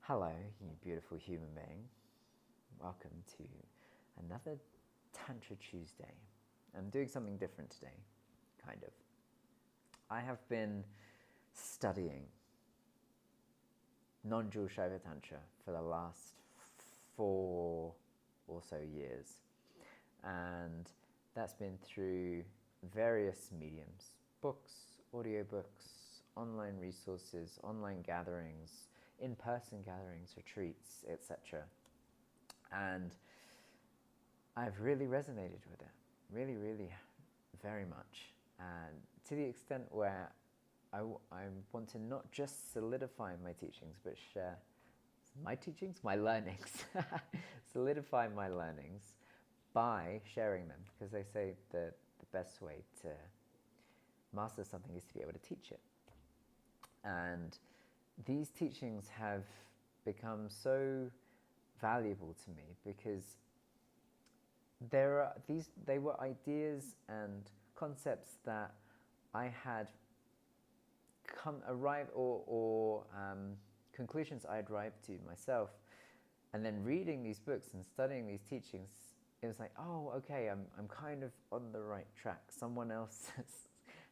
Hello, you beautiful human being. Welcome to another Tantra Tuesday. I'm doing something different today, kind of. I have been studying non-dual Shaiva Tantra for the last 4 or so years. And that's been through various mediums, books, audiobooks, online resources, online gatherings, in-person gatherings, retreats, etc. And I've really resonated with it, really, really, very much. And to the extent where I want to not just solidify my teachings, but share my teachings, my learnings, solidify my learnings by sharing them, because they say that the best way to master something is to be able to teach it. And these teachings have become so valuable to me because they were ideas and concepts that I had conclusions I had arrived to myself, and then reading these books and studying these teachings, it was like, oh, okay, I'm kind of on the right track. Someone else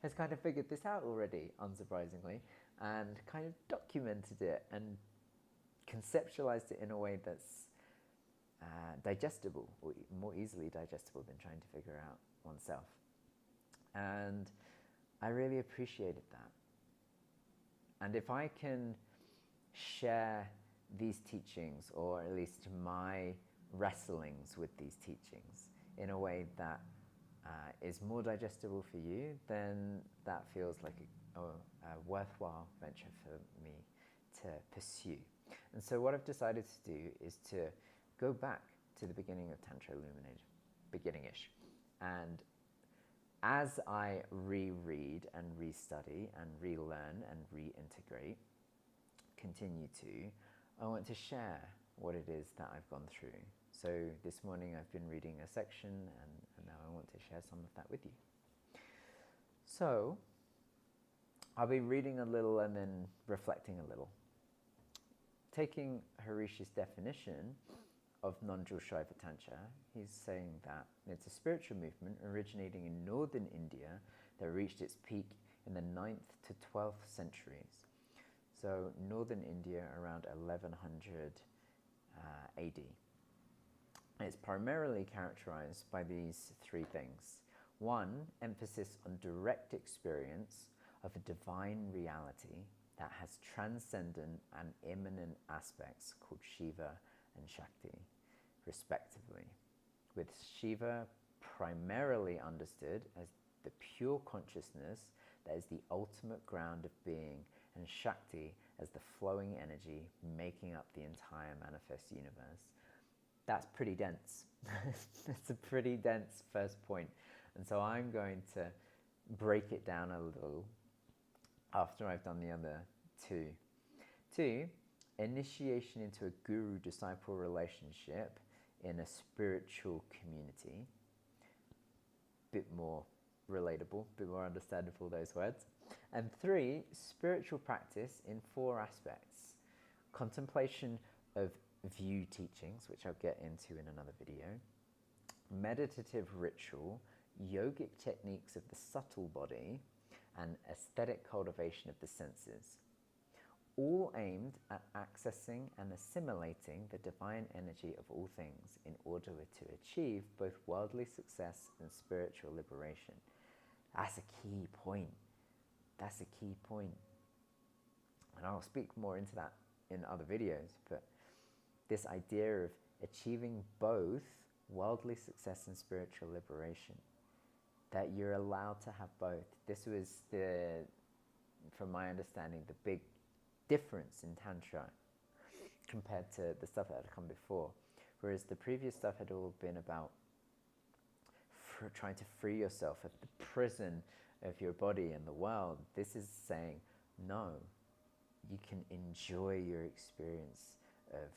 has kind of figured this out already, unsurprisingly, and kind of documented it and conceptualized it in a way that's digestible, or more easily digestible than trying to figure out oneself. And I really appreciated that. And if I can share these teachings, or at least my wrestlings with these teachings, in a way that is more digestible for you, then that feels like a worthwhile venture for me to pursue. And so what I've decided to do is to go back to the beginning of Tantra Illuminated, beginning-ish. And as I reread and restudy and relearn and reintegrate, I want to share what it is that I've gone through. So this morning I've been reading a section, and now I want to share some of that with you. So I'll be reading a little and then reflecting a little. Taking Harishi's definition of non-dual Shaiva Tantra, he's saying that it's a spiritual movement originating in northern India that reached its peak in the 9th to 12th centuries. So northern India around 1100 AD. And it's primarily characterized by these 3 things. 1, emphasis on direct experience of a divine reality that has transcendent and immanent aspects called Shiva and Shakti, respectively, with Shiva primarily understood as the pure consciousness that is the ultimate ground of being, and Shakti as the flowing energy making up the entire manifest universe. That's pretty dense. That's a pretty dense first point. And so I'm going to break it down a little after I've done the other 2. 2, initiation into a guru-disciple relationship in a spiritual community. Bit more relatable, bit more understandable, those words. And 3, spiritual practice in 4 aspects. Contemplation of view teachings, which I'll get into in another video. Meditative ritual, yogic techniques of the subtle body, and aesthetic cultivation of the senses, all aimed at accessing and assimilating the divine energy of all things in order to achieve both worldly success and spiritual liberation. That's a key point. That's a key point. And I'll speak more into that in other videos, but this idea of achieving both worldly success and spiritual liberation, that you're allowed to have both. This was from my understanding, the big difference in Tantra compared to the stuff that had come before. Whereas the previous stuff had all been about trying to free yourself of the prison of your body and the world. This is saying, no, you can enjoy your experience of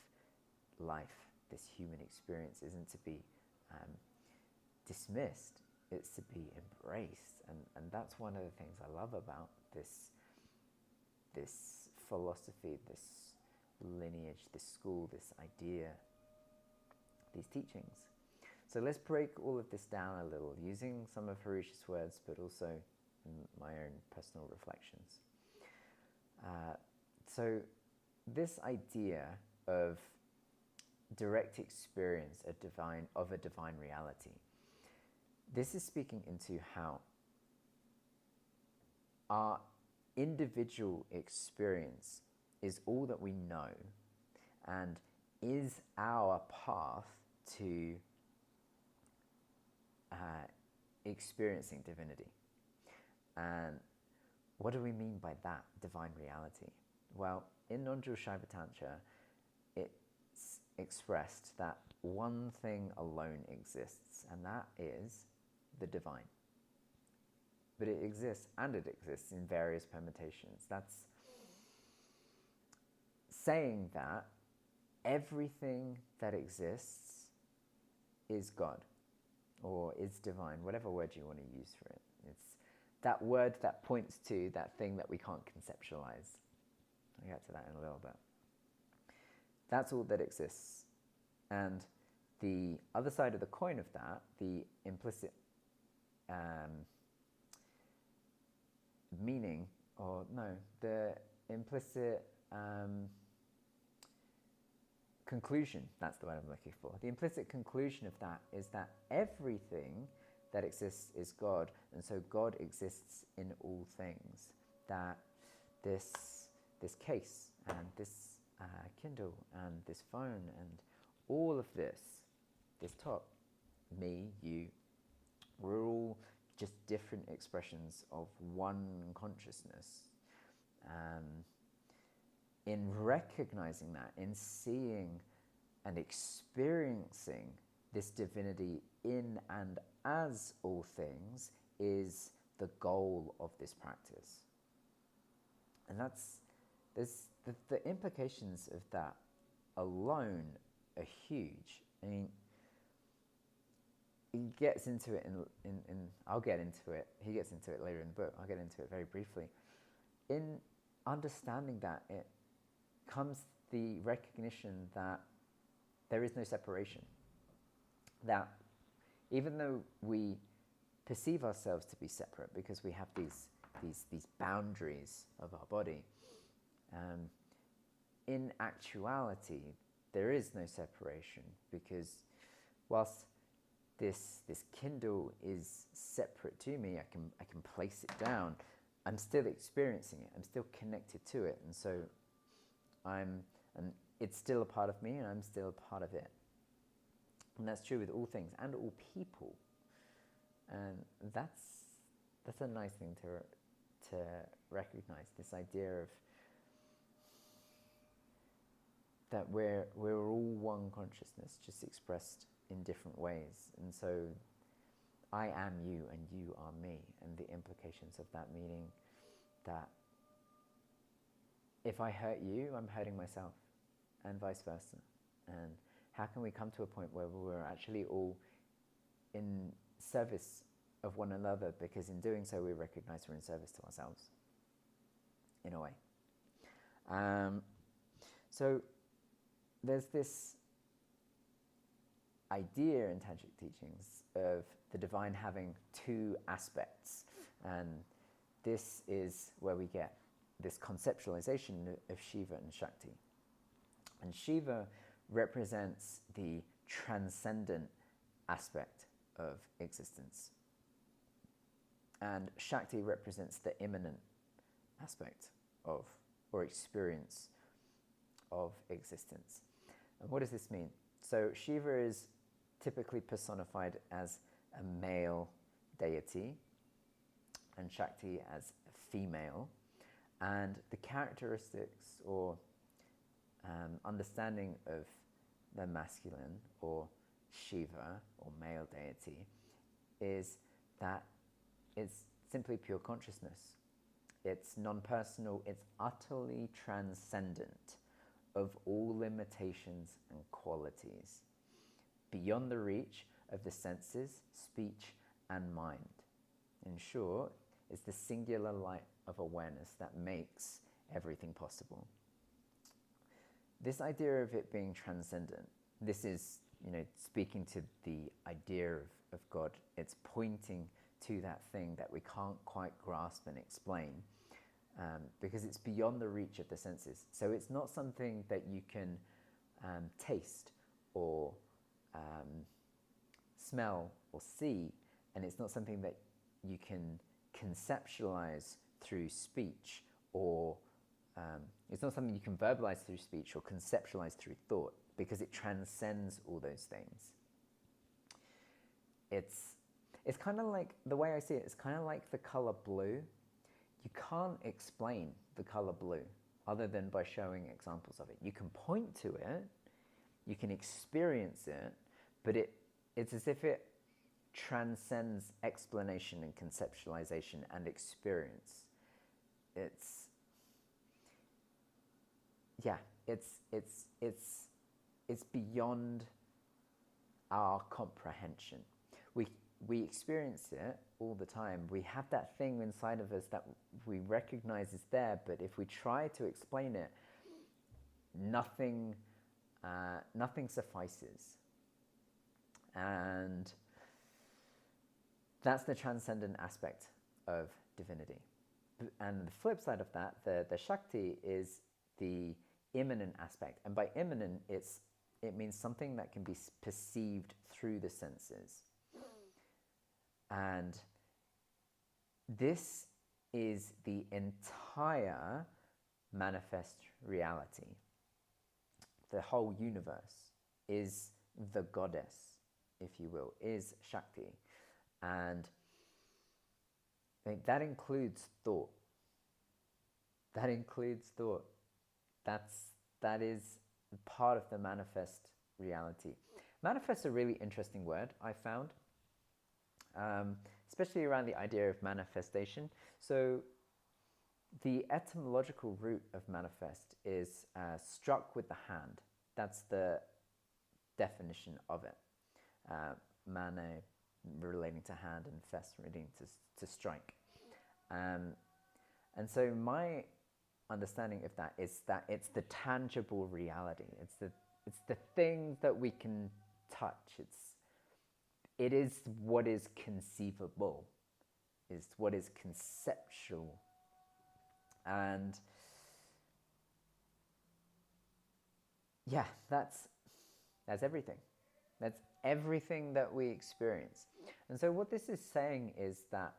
life. This human experience isn't to be dismissed, it's to be embraced. And that's one of the things I love about this philosophy, this lineage, this school, this idea, these teachings. So let's break all of this down a little, using some of Harish's words, but also in my own personal reflections. So this idea of direct experience of a divine reality, this is speaking into how our individual experience is all that we know and is our path to experiencing divinity. And what do we mean by that, divine reality? Well, in non-dual Shaiva Tantra, it's expressed that one thing alone exists, and that is the divine. But it exists, and it exists in various permutations. That's saying that everything that exists is God, or is divine, whatever word you want to use for it. It's that word that points to that thing that we can't conceptualize. I'll get to that in a little bit. That's all that exists. And the other side of the coin of that, the implicit meaning, or no, the implicit conclusion, that's the word I'm looking for. The implicit conclusion of that is that everything that exists is God, and so God exists in all things. That this case, and this Kindle, and this phone, and all of this top, me, you, we're all just different expressions of one consciousness. In recognizing that, in seeing and experiencing this divinity in and as all things, is the goal of this practice. And the implications of that alone are huge. I mean, he gets into it in I'll get into it. He gets into it later in the book. I'll get into it very briefly. In understanding that, it comes the recognition that there is no separation. That even though we perceive ourselves to be separate because we have these boundaries of our body, in actuality there is no separation, because whilst this Kindle is separate to me, I can place it down, I'm still experiencing it, I'm still connected to it, and so and it's still a part of me, and I'm still a part of it. And that's true with all things and all people. And that's a nice thing to recognize, this idea of that we're all one consciousness, just expressed in different ways. And so I am you and you are me, and the implications of that, meaning that if I hurt you, I'm hurting myself, and vice versa. And how can we come to a point where we're actually all in service of one another, because in doing so we recognize we're in service to ourselves, in a way. So there's this idea in tantric teachings of the divine having two aspects, and this is where we get this conceptualization of Shiva and Shakti. And Shiva represents the transcendent aspect of existence, and Shakti represents the immanent aspect of, or experience of, existence. And what does this mean? So Shiva is typically personified as a male deity, and Shakti as a female. And the characteristics or understanding of the masculine, or Shiva, or male deity, is that it's simply pure consciousness. It's non-personal, it's utterly transcendent of all limitations and qualities, beyond the reach of the senses, speech, and mind. In short, it's the singular light of awareness that makes everything possible. this idea of it being transcendent, this is, speaking to the idea of God. It's pointing to that thing that we can't quite grasp and explain, because it's beyond the reach of the senses. So it's not something that you can taste or smell or see, and it's not something that you can conceptualize through speech, or it's not something you can verbalize through speech or conceptualize through thought, because it transcends all those things. It's kind of like, the way I see it, it's kind of like the color blue. You can't explain the color blue other than by showing examples of it. You can point to it, you can experience it, but it's as if it transcends explanation and conceptualization and experience. It's beyond our comprehension. We experience it all the time. We have that thing inside of us that we recognize is there, but if we try to explain it, nothing suffices. And that's the transcendent aspect of divinity. And the flip side of that, the Shakti, is the immanent aspect. And by immanent, it means something that can be perceived through the senses. And this is the entire manifest reality. The whole universe is the goddess, if you will, is Shakti. And that includes thought. That includes thought. That is part of the manifest reality. Manifest is a really interesting word, I found, especially around the idea of manifestation. So the etymological root of manifest is struck with the hand. That's the definition of it. Mane relating to hand, and fest relating to strike. And so my understanding of that is that it's the tangible reality. It's the thing that we can touch. It is what is conceivable. It's what is conceptual. And yeah, that's everything. That's everything that we experience. And so what this is saying is that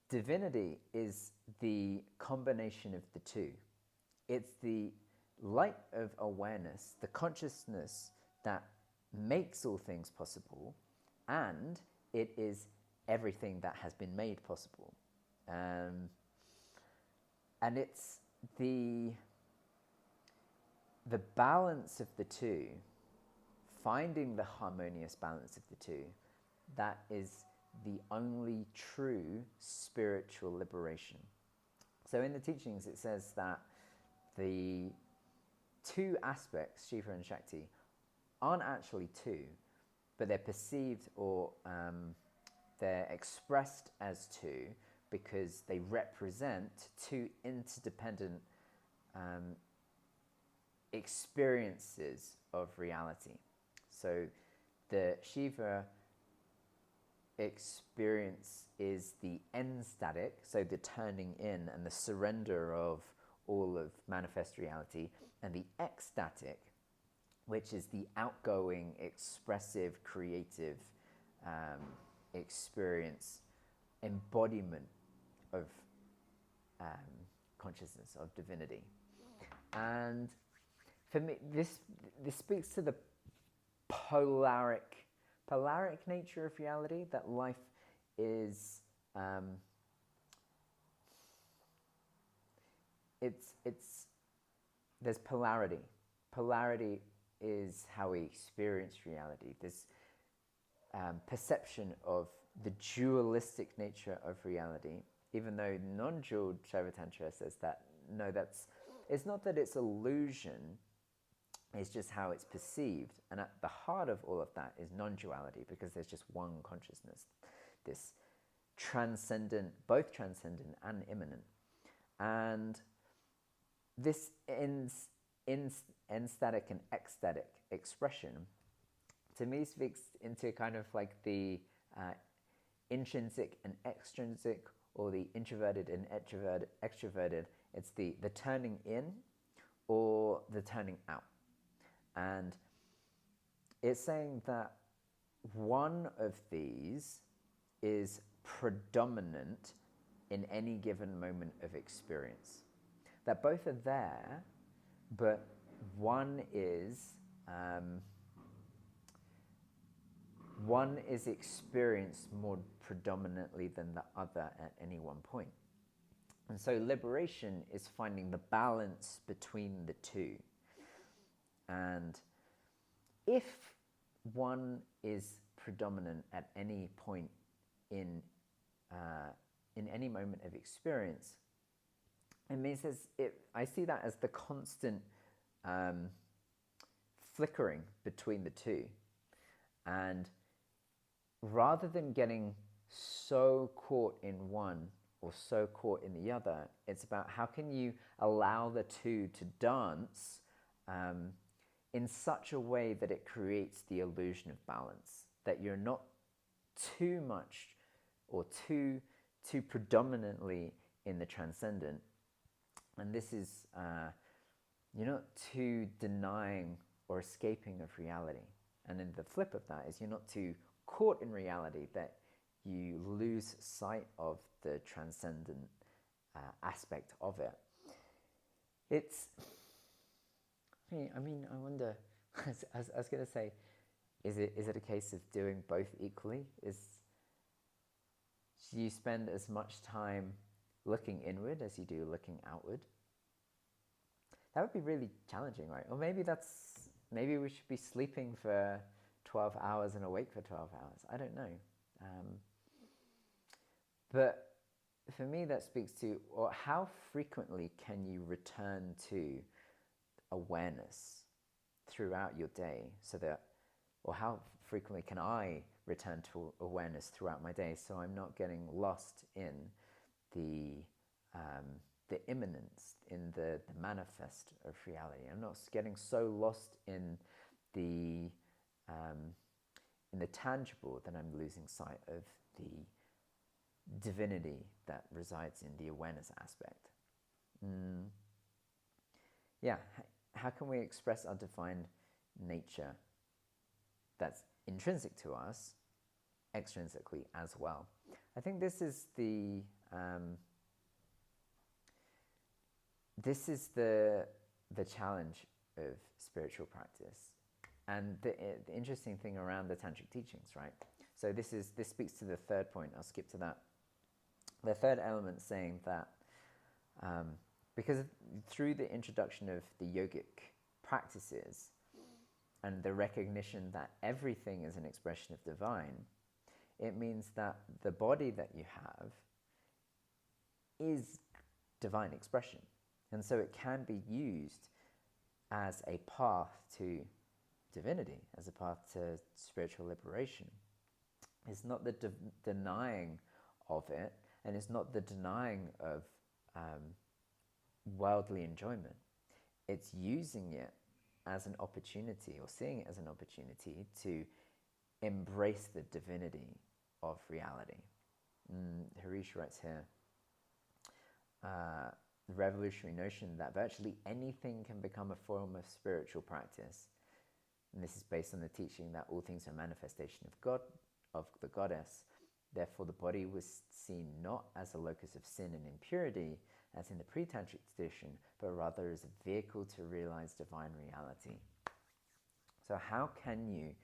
divinity is the combination of the two. It's the light of awareness, the consciousness that makes all things possible, and it is everything that has been made possible. And it's the balance of the two, finding the harmonious balance of the two, that is the only true spiritual liberation. So in the teachings it says that the two aspects, Shiva and Shakti, aren't actually two, but they're perceived, or they're expressed as two, because they represent two interdependent experiences of reality. So the Shiva experience is the end-static, so the turning in and the surrender of all of manifest reality, and the ecstatic, which is the outgoing, expressive, creative experience, embodiment of consciousness, of divinity. And for me, this speaks to the polaric nature of reality, that life is there's polarity. Polarity is how we experience reality. There's perception of the dualistic nature of reality, even though non-dual Shaiva Tantra says that no, it's not that it's illusion, it's just how it's perceived. And at the heart of all of that is non-duality, because there's just one consciousness, this transcendent, both transcendent and immanent. And this enstatic and ecstatic expression, to me, speaks into kind of like the intrinsic and extrinsic, or the introverted and extroverted. It's the turning in or the turning out. And it's saying that one of these is predominant in any given moment of experience. That both are there, but one is experienced more predominantly than the other at any one point. And so liberation is finding the balance between the two. And if one is predominant at any point in any moment of experience, it means I see that as the constant flickering between the two. And rather than getting so caught in one or so caught in the other, it's about how can you allow the two to dance in such a way that it creates the illusion of balance, that you're not too much or too predominantly in the transcendent. And this is, you're not too denying or escaping of reality. And then the flip of that is you're not too caught in reality that you lose sight of the transcendent aspect of it. It's, I mean, I wonder, I was going to say, is it a case of doing both equally? Do you spend as much time looking inward as you do looking outward? That would be really challenging, right? Or maybe we should be sleeping for 12 hours and awake for 12 hours. I don't know. But for me, that speaks to, or how frequently can you return to awareness throughout your day, or how frequently can I return to awareness throughout my day, so I'm not getting lost in the immanence, in the manifest of reality. I'm not getting so lost in the tangible that I'm losing sight of the divinity that resides in the awareness aspect. Yeah, how can we express our divine nature that's intrinsic to us extrinsically as well? I think this is the challenge of spiritual practice, and the interesting thing around the tantric teachings, right? So this speaks to the third point. I'll skip to that. The third element, saying that because through the introduction of the yogic practices and the recognition that everything is an expression of divine, it means that the body that you have is divine expression. And so it can be used as a path to divinity, as a path to spiritual liberation. It's not the denying of it, and it's not the denying of worldly enjoyment. It's using it as an opportunity, or seeing it as an opportunity to embrace the divinity of reality. Harish writes here, the revolutionary notion that virtually anything can become a form of spiritual practice. And this is based on the teaching that all things are manifestation of God, of the goddess. Therefore, the body was seen not as a locus of sin and impurity, as in the pre-tantric tradition, but rather as a vehicle to realize divine reality. So how can you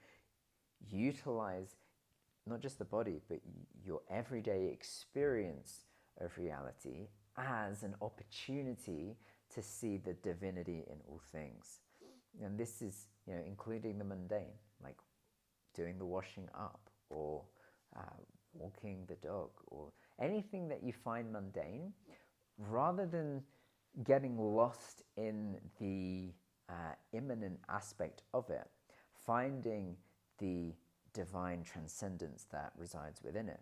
utilize not just the body, but your everyday experience of reality as an opportunity to see the divinity in all things? And this is, including the mundane, like doing the washing up, or walking the dog, or anything that you find mundane, rather than getting lost in the immanent aspect of it, finding the divine transcendence that resides within it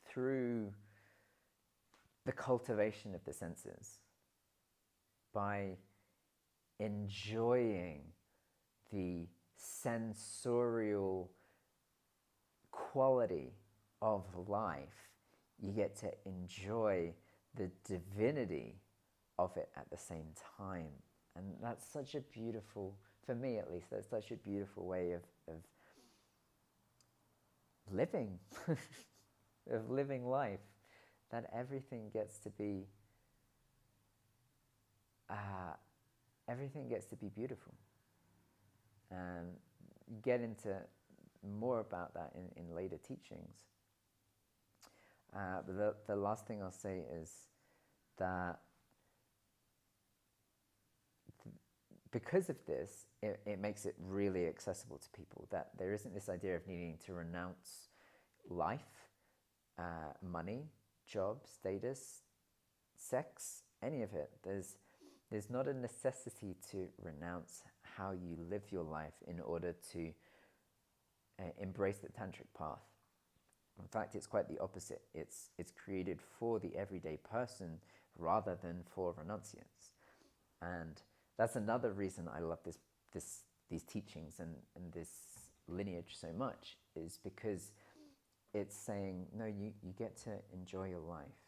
through the cultivation of the senses. by enjoying the sensorial quality of life, you get to enjoy the divinity of it at the same time. And that's such a beautiful, for me at least, that's such a beautiful way of living, of living life, that everything gets to be beautiful. And get into more about that in later teachings. But the last thing I'll say is that because of this, it makes it really accessible to people, that there isn't this idea of needing to renounce life, money, job, status, sex, any of it. There's not a necessity to renounce how you live your life in order to embrace the tantric path. In fact, it's quite the opposite. It's created for the everyday person rather than for renunciants. And that's another reason I love these teachings and this lineage so much, is because it's saying, no, you get to enjoy your life,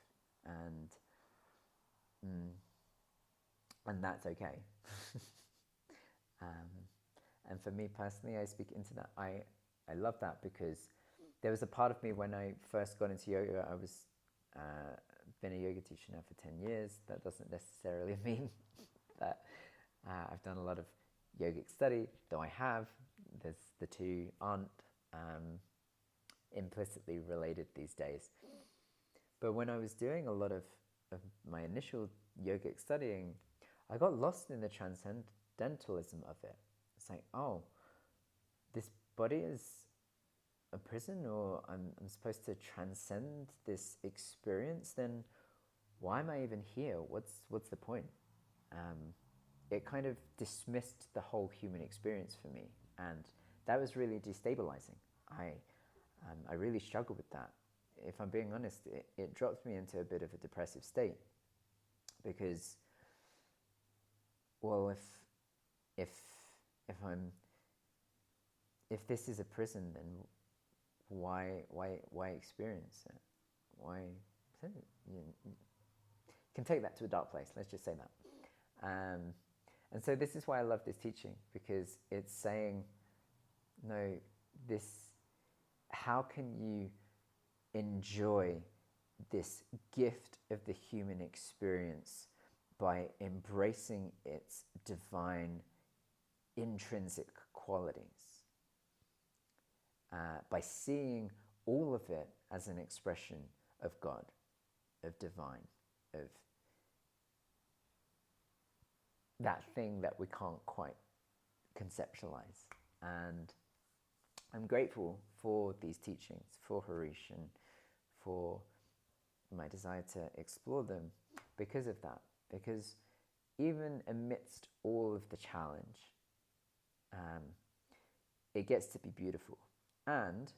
and that's okay. And for me personally, I speak into that. I love that because there was a part of me when I first got into yoga. I was been a yoga teacher now for 10 years. That doesn't necessarily mean that I've done a lot of yogic study, though I have. The two aren't implicitly related these days. But when I was doing a lot of my initial yogic studying, I got lost in the transcendentalism of it. It's like, oh, this body is a prison, or I'm supposed to transcend this experience, then why am I even here? What's the point? It kind of dismissed the whole human experience for me, and that was really destabilizing. I really struggled with that. If I'm being honest, it dropped me into a bit of a depressive state, because, well, if this is a prison, then why experience it? Why? You can take that to a dark place. Let's just say that. And so this is why I love this teaching, because it's saying, no, how can you enjoy this gift of the human experience by embracing its divine intrinsic qualities, by seeing all of it as an expression of God, of divine, of that thing that we can't quite conceptualize. And I'm grateful for these teachings, for Harish, and for my desire to explore them because of that. Because even amidst all of the challenge, it gets to be beautiful. And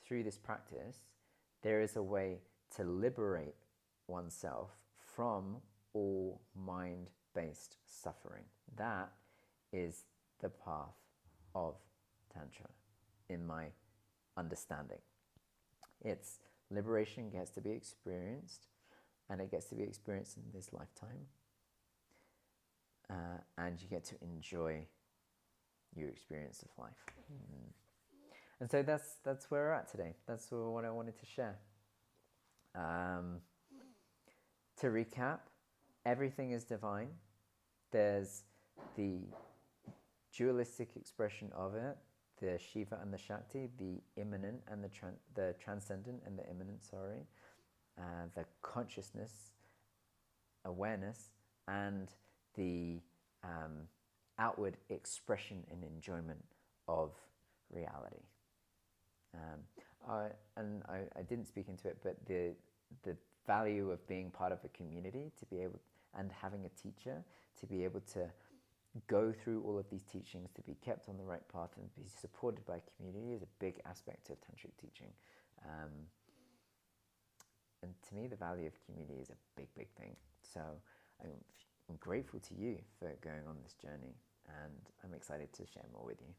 through this practice, there is a way to liberate oneself from all mind-based suffering. That is the path of Tantra, in my understanding. Its liberation gets to be experienced, and it gets to be experienced in this lifetime. And you get to enjoy your experience of life. And so that's where we're at today. That's what I wanted to share. To recap, everything is divine. There's the dualistic expression of it, the Shiva and the Shakti, the immanent and the transcendent and the immanent, the consciousness, awareness, and the outward expression and enjoyment of reality. I didn't speak into it, but the value of being part of a community, to be able, and having a teacher, to be able to go through all of these teachings, to be kept on the right path and be supported by community, is a big aspect of tantric teaching. And to me, the value of community is a big, big thing. So I'm grateful to you for going on this journey, and I'm excited to share more with you.